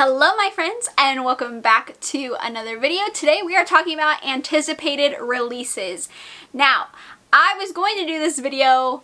Hello my friends and welcome back to another video. Today we are talking about anticipated releases. Now, I was going to do this video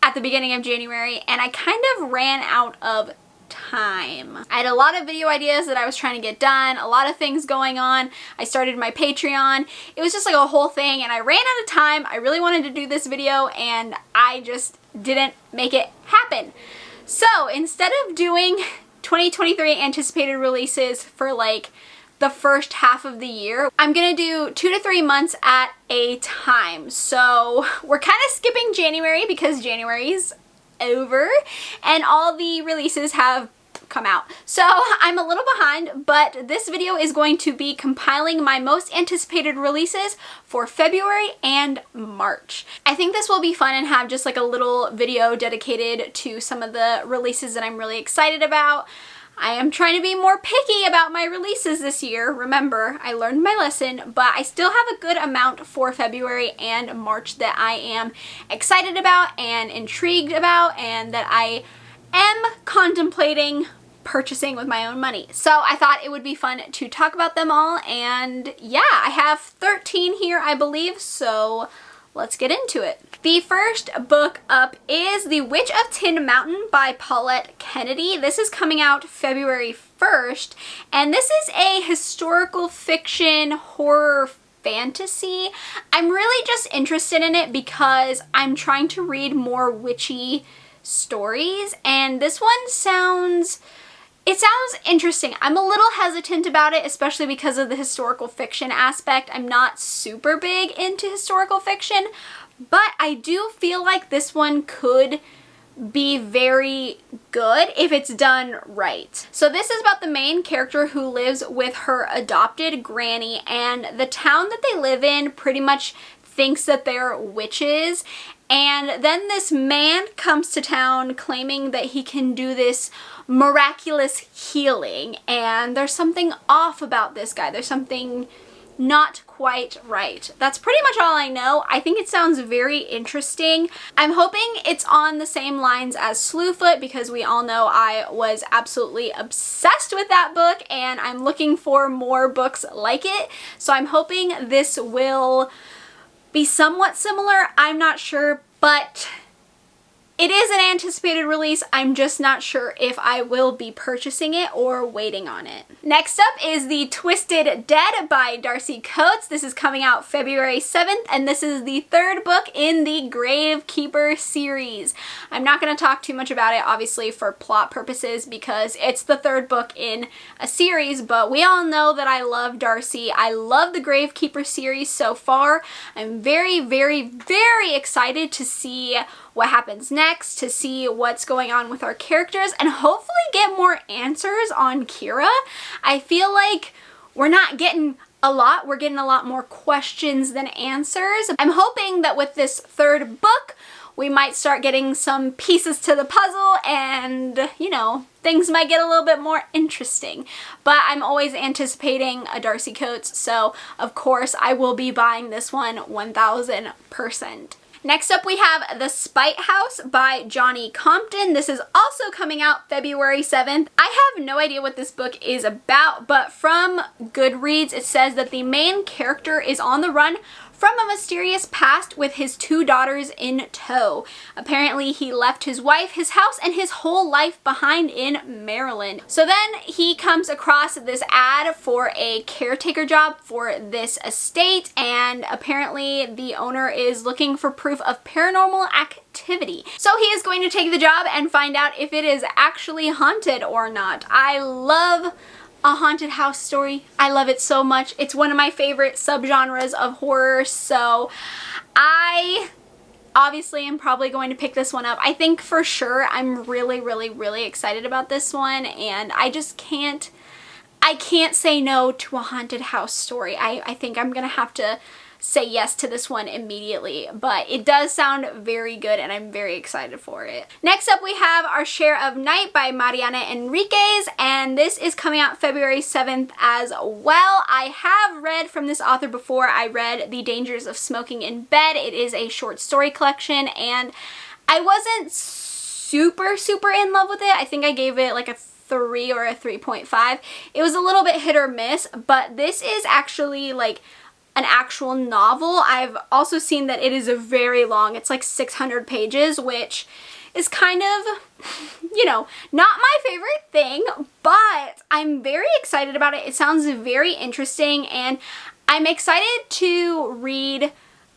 at the beginning of January and I kind of ran out of time. I had a lot of video ideas that I was trying to get done, a lot of things going on. I started my Patreon. It was just like a whole thing and I ran out of time. I really wanted to do this video and I just didn't make it happen. So instead of doing 2023 anticipated releases for like the first half of the year, I'm gonna do 2 to 3 months at a time. So we're kind of skipping January because January's over and all the releases have come out. So I'm a little behind, but this video is going to be compiling my most anticipated releases for February and March. I think this will be fun and have just like a little video dedicated to some of the releases that I'm really excited about. I am trying to be more picky about my releases this year. Remember, I learned my lesson, but I still have a good amount for February and March that I am excited about and intrigued about and that I am contemplating purchasing with my own money. So I thought it would be fun to talk about them all, and yeah, I have 13 here I believe, so let's get into it. The first book up is The Witch of Tin Mountain by Paulette Kennedy. This is coming out February 1st, and this is a historical fiction horror fantasy. I'm really just interested in it because I'm trying to read more witchy stories, and this one sounds interesting. I'm a little hesitant about it, especially because of the historical fiction aspect. I'm not super big into historical fiction, but I do feel like this one could be very good if it's done right. So this is about the main character who lives with her adopted granny, and the town that they live in pretty much thinks that they're witches. And then this man comes to town claiming that he can do this miraculous healing, and there's something off about this guy. There's something not quite right. That's pretty much all I know. I think it sounds very interesting. I'm hoping it's on the same lines as Slewfoot because we all know I was absolutely obsessed with that book and I'm looking for more books like it. So I'm hoping this will be somewhat similar. I'm not sure, but it is an anticipated release. I'm just not sure if I will be purchasing it or waiting on it. Next up is The Twisted Dead by Darcy Coates. This is coming out February 7th, and this is the third book in the Gravekeeper series. I'm not going to talk too much about it, obviously, for plot purposes because it's the third book in a series, but we all know that I love Darcy. I love the Gravekeeper series so far. I'm very, very, very excited to see what happens next, to see what's going on with our characters, and hopefully get more answers on Kira. I feel like we're not getting a lot. We're getting a lot more questions than answers. I'm hoping that with this third book, we might start getting some pieces to the puzzle and, you know, things might get a little bit more interesting. But I'm always anticipating a Darcy Coates, so of course I will be buying this one 1000%. Next up we have The Spite House by Johnny Compton. This is also coming out February 7th. I have no idea what this book is about, but from Goodreads it says that the main character is on the run from a mysterious past with his 2 daughters in tow. Apparently he left his wife, his house, and his whole life behind in Maryland. So then he comes across this ad for a caretaker job for this estate, and apparently the owner is looking for proof of paranormal activity. So he is going to take the job and find out if it is actually haunted or not. I love a haunted house story. I love it so much. It's one of my favorite subgenres of horror, so I obviously am probably going to pick this one up. I think for sure I'm really, really, really excited about this one, and I can't say no to a haunted house story. I think I'm gonna have to say yes to this one immediately, but it does sound very good and I'm very excited for it. Next up we have Our Share of Night by Mariana Enriquez, and this is coming out February 7th as well. I have read from this author before. I read The Dangers of Smoking in Bed. It is a short story collection and I wasn't super in love with it. I think I gave it like a 3 or a 3.5. It was a little bit hit or miss, but this is actually like an actual novel. I've also seen that it is a very long, it's like 600 pages, which is kind of, you know, not my favorite thing, but I'm very excited about it. It sounds very interesting, and I'm excited to read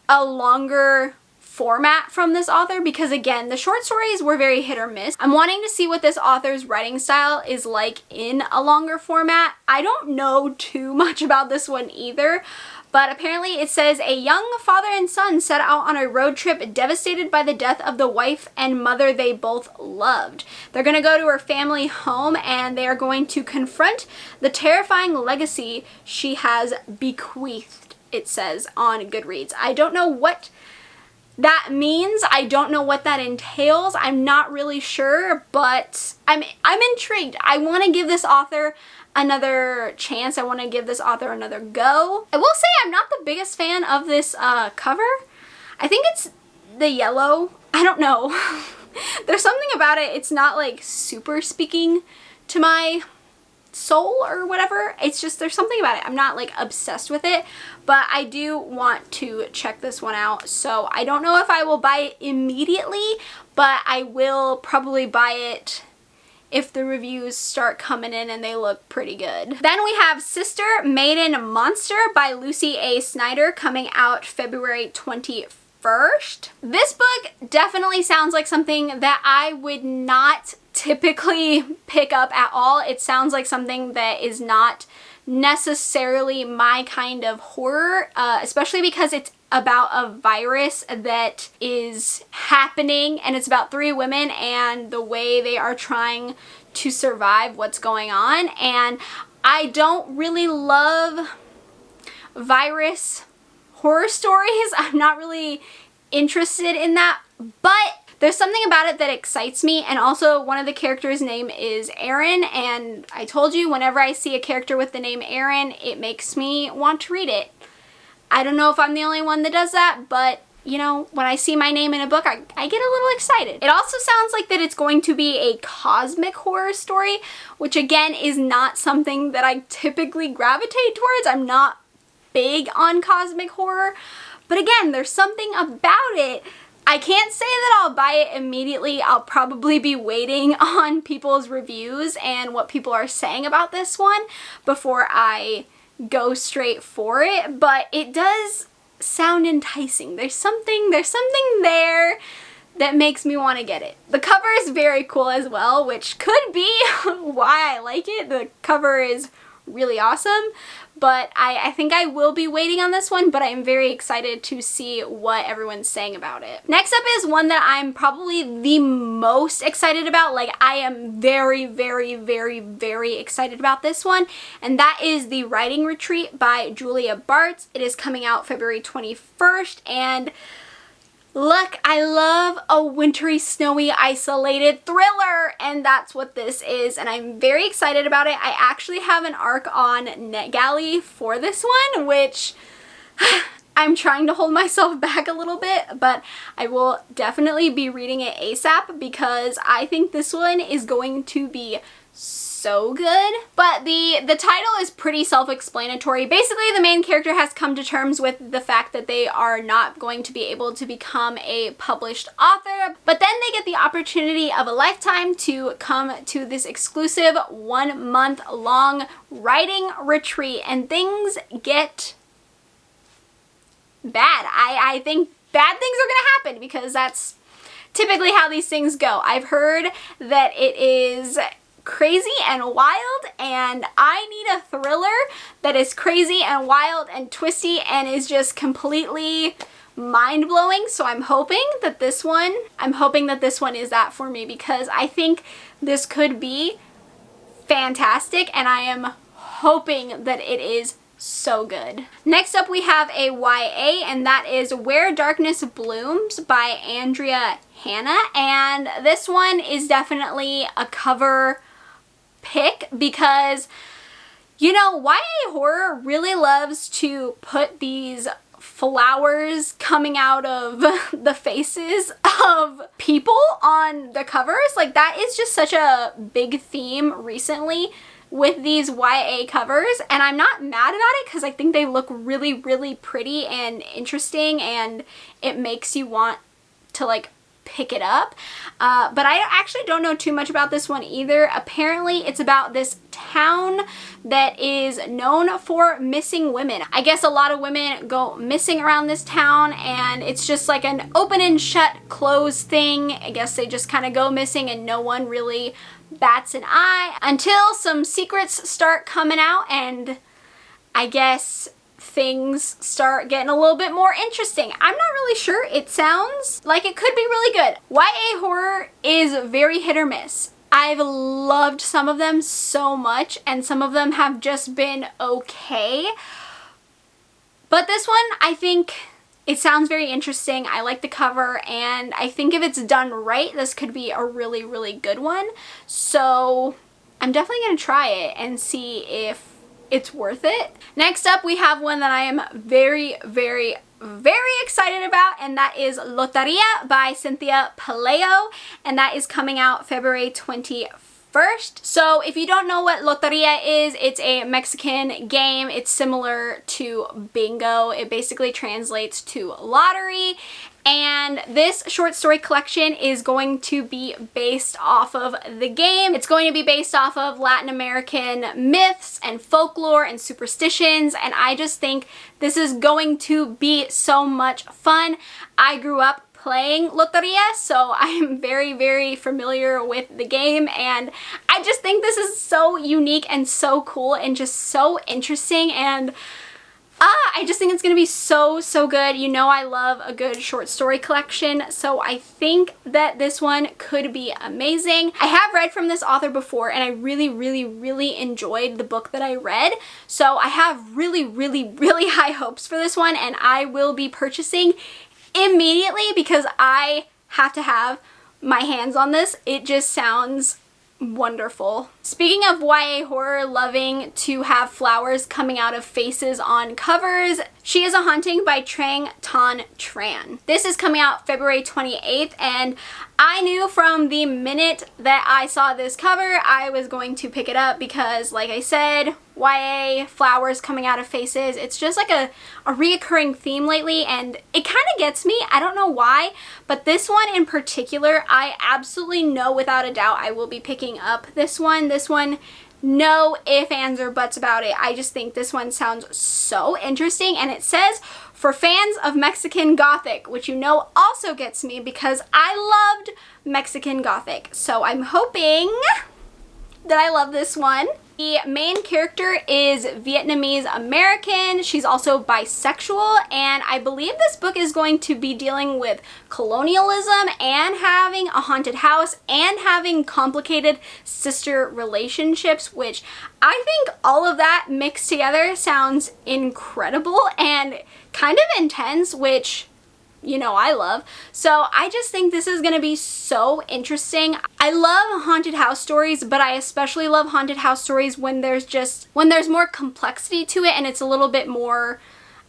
a longer format from this author because, again, the short stories were very hit or miss. I'm wanting to see what this author's writing style is like in a longer format. I don't know too much about this one either, but apparently it says a young father and son set out on a road trip devastated by the death of the wife and mother they both loved. They're going to go to her family home and they are going to confront the terrifying legacy she has bequeathed, it says on Goodreads. I don't know what that means. I don't know what that entails. I'm not really sure, but I'm intrigued. I want to give this author another chance. I want to give this author another go. I will say I'm not the biggest fan of this cover. I think it's the yellow. I don't know. There's something about it. It's not like super speaking to my soul or whatever. It's just, there's something about it. I'm not like obsessed with it, but I do want to check this one out. So I don't know if I will buy it immediately, but I will probably buy it if the reviews start coming in and they look pretty good. Then we have Sister, Maiden, Monster by Lucy A. Snyder, coming out February 21st. This book definitely sounds like something that I would not typically pick up at all. It sounds like something that is not necessarily my kind of horror, especially because it's about a virus that is happening, and it's about 3 women and the way they are trying to survive what's going on. And I don't really love virus horror stories. I'm not really interested in that, but there's something about it that excites me. And also, one of the characters' name is Aaron, and I told you, whenever I see a character with the name Aaron, it makes me want to read it. I don't know if I'm the only one that does that, but you know, when I see my name in a book, I get a little excited. It also sounds like that it's going to be a cosmic horror story, which again is not something that I typically gravitate towards. I'm not big on cosmic horror, but again, there's something about it. I can't say that I'll buy it immediately. I'll probably be waiting on people's reviews and what people are saying about this one before I go straight for it, but it does sound enticing. There's something there that makes me want to get it. The cover is very cool as well, which could be why I like it. The cover is really awesome, but I think I will be waiting on this one, but I'm very excited to see what everyone's saying about it. Next up is one that I'm probably the most excited about. Like, I am very, very, very, very excited about this one, and that is The Writing Retreat by Julia Bartz. It is coming out February 21st, and look, I love a wintry, snowy, isolated thriller, and that's what this is, and I'm very excited about it. I actually have an ARC on NetGalley for this one, which I'm trying to hold myself back a little bit, but I will definitely be reading it ASAP because I think this one is going to be so good. But the title is pretty self-explanatory. Basically, the main character has come to terms with the fact that they are not going to be able to become a published author, but then they get the opportunity of a lifetime to come to this exclusive 1-month-long writing retreat, and things get bad. I think bad things are gonna happen because that's typically how these things go. I've heard that it is crazy and wild, and I need a thriller that is crazy and wild and twisty and is just completely mind-blowing. So I'm hoping that this one is that for me, because I think this could be fantastic, and I am hoping that it is so good. Next up we have a YA, and that is Where Darkness Blooms by Andrea Hanna, and this one is definitely a cover pick because, you know, YA horror really loves to put these flowers coming out of the faces of people on the covers. Like, that is just such a big theme recently with these YA covers, and I'm not mad about it because I think they look really, really pretty and interesting, and it makes you want to like pick it up. But I actually don't know too much about this one either. Apparently it's about this town that is known for missing women. I guess a lot of women go missing around this town, and it's just like an open and shut close thing. I guess they just kind of go missing and no one really bats an eye until some secrets start coming out, and I guess things start getting a little bit more interesting. I'm not really sure. It sounds like it could be really good. YA horror is very hit or miss. I've loved some of them so much, and some of them have just been okay. But this one, I think it sounds very interesting. I like the cover, and I think if it's done right, this could be a really, really good one. So I'm definitely going to try it and see if it's worth it. Next up, we have one that I am very, very, very excited about, and that is Loteria by Cynthia Pelayo, and that is coming out February 21st. So if you don't know what Loteria is, it's a Mexican game. It's similar to bingo. It basically translates to lottery. And this short story collection is going to be based off of the game. It's going to be based off of Latin American myths and folklore and superstitions, and I just think this is going to be so much fun. I grew up playing Loteria, so I'm very, very familiar with the game, and I just think this is so unique and so cool and just so interesting, and I just think it's going to be so, so good. You know I love a good short story collection, so I think that this one could be amazing. I have read from this author before, and I really, really, really enjoyed the book that I read, so I have really, really, really high hopes for this one, and I will be purchasing immediately because I have to have my hands on this. It just sounds wonderful. Speaking of YA horror loving to have flowers coming out of faces on covers, She Is a Haunting by Trang Tan Tran. This is coming out February 28th, and I knew from the minute that I saw this cover I was going to pick it up because, like I said, YA, flowers coming out of faces, it's just like a reoccurring theme lately, and it kind of gets me. I don't know why, but this one in particular, I absolutely know without a doubt I will be picking up this one. This one, no ifs, ands, or buts about it. I just think this one sounds so interesting, and it says for fans of Mexican Gothic, which you know also gets me because I loved Mexican Gothic. So I'm hoping that I love this one. The main character is Vietnamese American. She's also bisexual, and I believe this book is going to be dealing with colonialism and having a haunted house and having complicated sister relationships, which I think all of that mixed together sounds incredible and kind of intense, which you know I love. So I just think this is gonna be so interesting. I love haunted house stories, but I especially love haunted house stories when there's more complexity to it and it's a little bit more,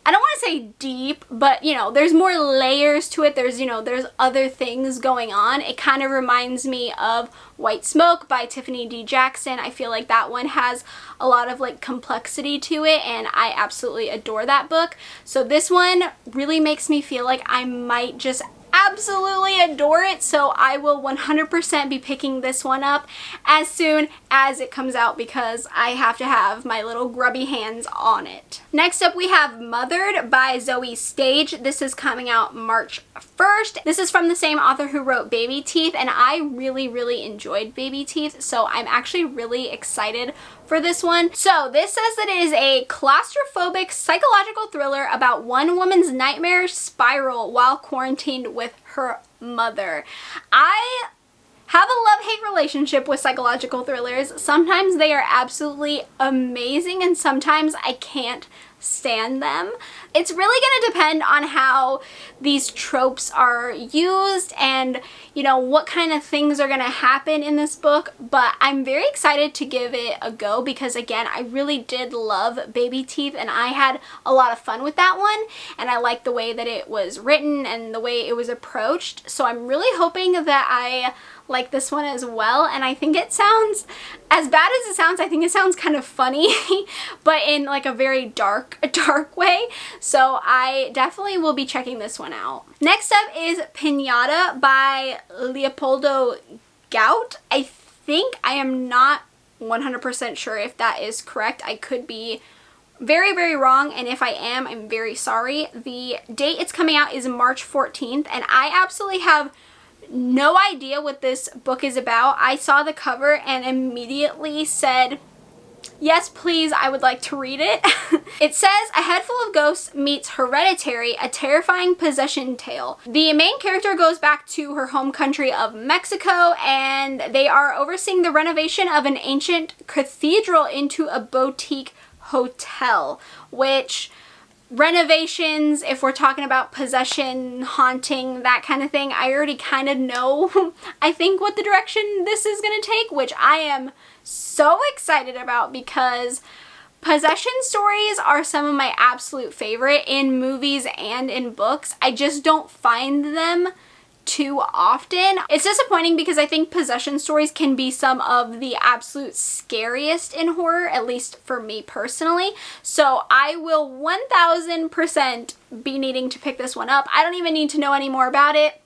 I don't want to say deep, but you know, there's more layers to it. There's, you know, there's other things going on. It kind of reminds me of White Smoke by Tiffany D. Jackson. I feel like that one has a lot of like complexity to it, and I absolutely adore that book. So this one really makes me feel like I might just absolutely adore it, so I will 100% be picking this one up as soon as it comes out because I have to have my little grubby hands on it. Next up we have Mothered by Zoe Stage. This is coming out March 1st. This is from the same author who wrote Baby Teeth, and I really, really enjoyed Baby Teeth, so I'm actually really excited for this one. So this says that it is a claustrophobic psychological thriller about one woman's nightmare spiral while quarantined with her mother. I have a love-hate relationship with psychological thrillers. Sometimes they are absolutely amazing and sometimes I can't stand them. It's really going to depend on how these tropes are used and, you know, what kind of things are going to happen in this book, but I'm very excited to give it a go because, again, I really did love Baby Teeth and I had a lot of fun with that one, and I liked the way that it was written and the way it was approached, so I'm really hoping that I like this one as well. And I think it sounds, as bad as it sounds, I think it sounds kind of funny but in like a very dark way, so I definitely will be checking this one out. Next up is Pinata by Leopoldo Gout. I think, I am not 100% sure if that is correct. I could be very, very wrong, and if I am, I'm very sorry. The date it's coming out is March 14th, and I absolutely have no idea what this book is about. I saw the cover and immediately said, yes, please, I would like to read it. It says, A Head Full of Ghosts meets Hereditary, a terrifying possession tale. The main character goes back to her home country of Mexico, and they are overseeing the renovation of an ancient cathedral into a boutique hotel, which renovations, if we're talking about possession, haunting, that kind of thing, I already kind of know I think what the direction this is going to take, which I am so excited about because possession stories are some of my absolute favorite in movies and in books. I just don't find them too often. It's disappointing because I think possession stories can be some of the absolute scariest in horror, at least for me personally. So I will 1000% be needing to pick this one up. I don't even need to know any more about it.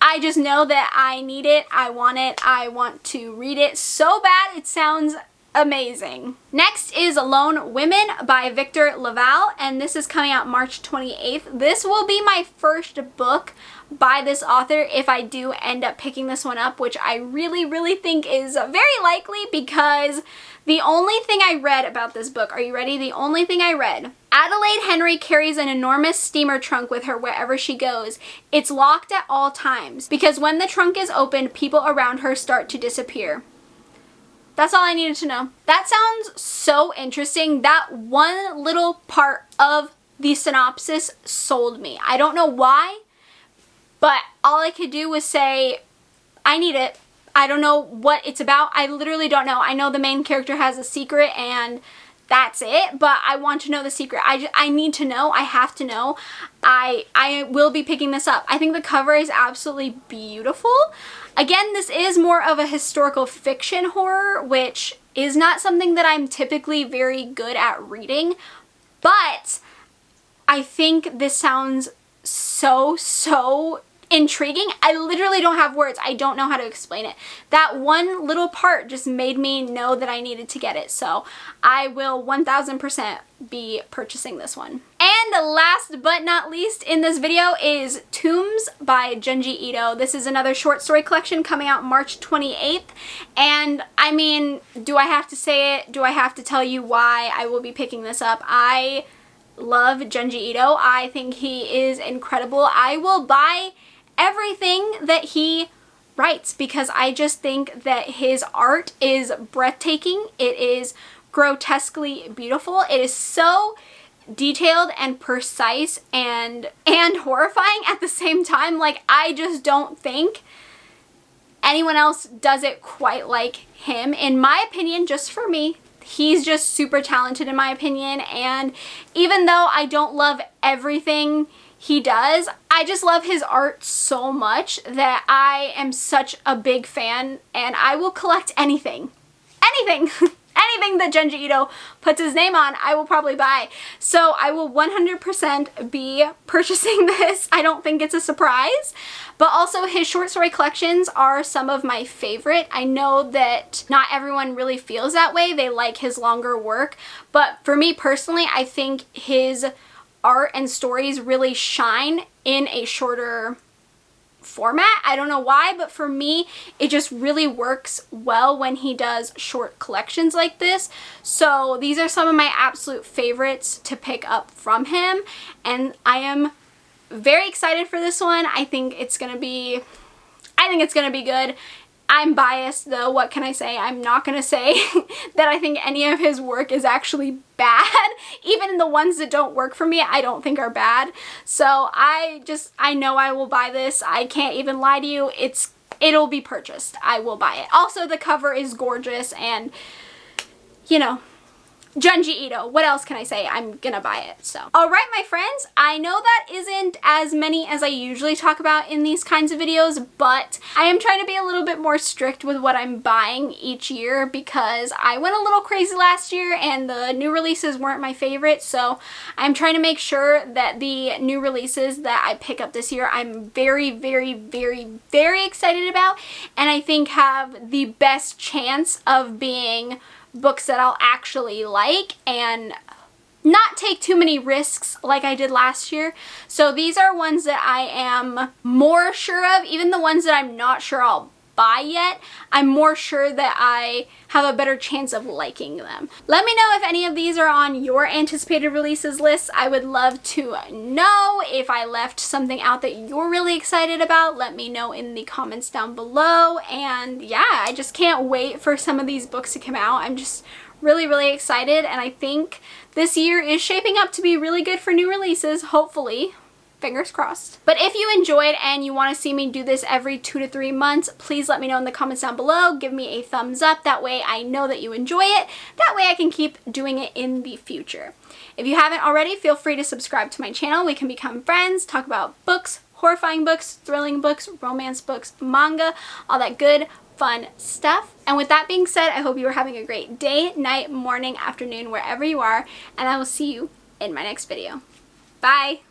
I just know that I need it, I want to read it so bad. It sounds amazing. Next is Lone Women by Victor Laval, and this is coming out March 28th. This will be my first book by this author if I do end up picking this one up, which I really, really think is very likely because the only thing I read about this book, are you ready? The only thing I read, Adelaide Henry carries an enormous steamer trunk with her wherever she goes. It's locked at all times because when the trunk is opened, people around her start to disappear. That's all I needed to know. That sounds so interesting. That one little part of the synopsis sold me. I don't know why, but all I could do was say, I need it. I don't know what it's about. I literally don't know. I know the main character has a secret and that's it, but I want to know the secret. I need to know. I have to know. I will be picking this up. I think the cover is absolutely beautiful. Again, this is more of a historical fiction horror, which is not something that I'm typically very good at reading, but I think this sounds so intriguing. I literally don't have words. I don't know how to explain it. That one little part just made me know that I needed to get it. So I will 1000% be purchasing this one. And last but not least in this video is Tombs by Junji Ito. This is another short story collection coming out March 28th. And I mean, do I have to say it? Do I have to tell you why I will be picking this up? I love Junji Ito. I think he is incredible. I will buy everything that he writes because I just think that his art is breathtaking. It is grotesquely beautiful. It is so detailed and precise and horrifying at the same time. Like, I just don't think anyone else does it quite like him. In my opinion, just for me, he's just super talented in my opinion, and even though I don't love everything he does, I just love his art so much that I am such a big fan, and I will collect anything. Anything that Junji Ito puts his name on, I will probably buy. So I will 100% be purchasing this. I don't think it's a surprise. But also his short story collections are some of my favorite. I know that not everyone really feels that way. They like his longer work. But for me personally, I think his art and stories really shine in a shorter format. I don't know why, but for me, it just really works well when he does short collections like this. So these are some of my absolute favorites to pick up from him, and I am very excited for this one. I think it's gonna be good. I'm biased though, what can I say? I'm not gonna say that I think any of his work is actually bad. Even the ones that don't work for me, I don't think are bad. So I know I will buy this. I can't even lie to you. It'll be purchased. I will buy it. Also, the cover is gorgeous, and you know, Junji Ito, what else can I say? I'm gonna buy it, so. All right, my friends, I know that isn't as many as I usually talk about in these kinds of videos, but I am trying to be a little bit more strict with what I'm buying each year because I went a little crazy last year and the new releases weren't my favorite, so I'm trying to make sure that the new releases that I pick up this year I'm very, very, very, very excited about, and I think have the best chance of being books that I'll actually like and not take too many risks like I did last year. So these are ones that I am more sure of. Even the ones that I'm not sure I'll buy yet, I'm more sure that I have a better chance of liking them. Let me know if any of these are on your anticipated releases list. I would love to know. If I left something out that you're really excited about, let me know in the comments down below. And yeah, I just can't wait for some of these books to come out. I'm just really, really excited, and I think this year is shaping up to be really good for new releases, hopefully. Fingers crossed. But if you enjoyed and you want to see me do this every 2 to 3 months, please let me know in the comments down below. Give me a thumbs up. That way I know that you enjoy it. That way I can keep doing it in the future. If you haven't already, feel free to subscribe to my channel. We can become friends, talk about books, horrifying books, thrilling books, romance books, manga, all that good, fun stuff. And with that being said, I hope you are having a great day, night, morning, afternoon, wherever you are, and I will see you in my next video. Bye!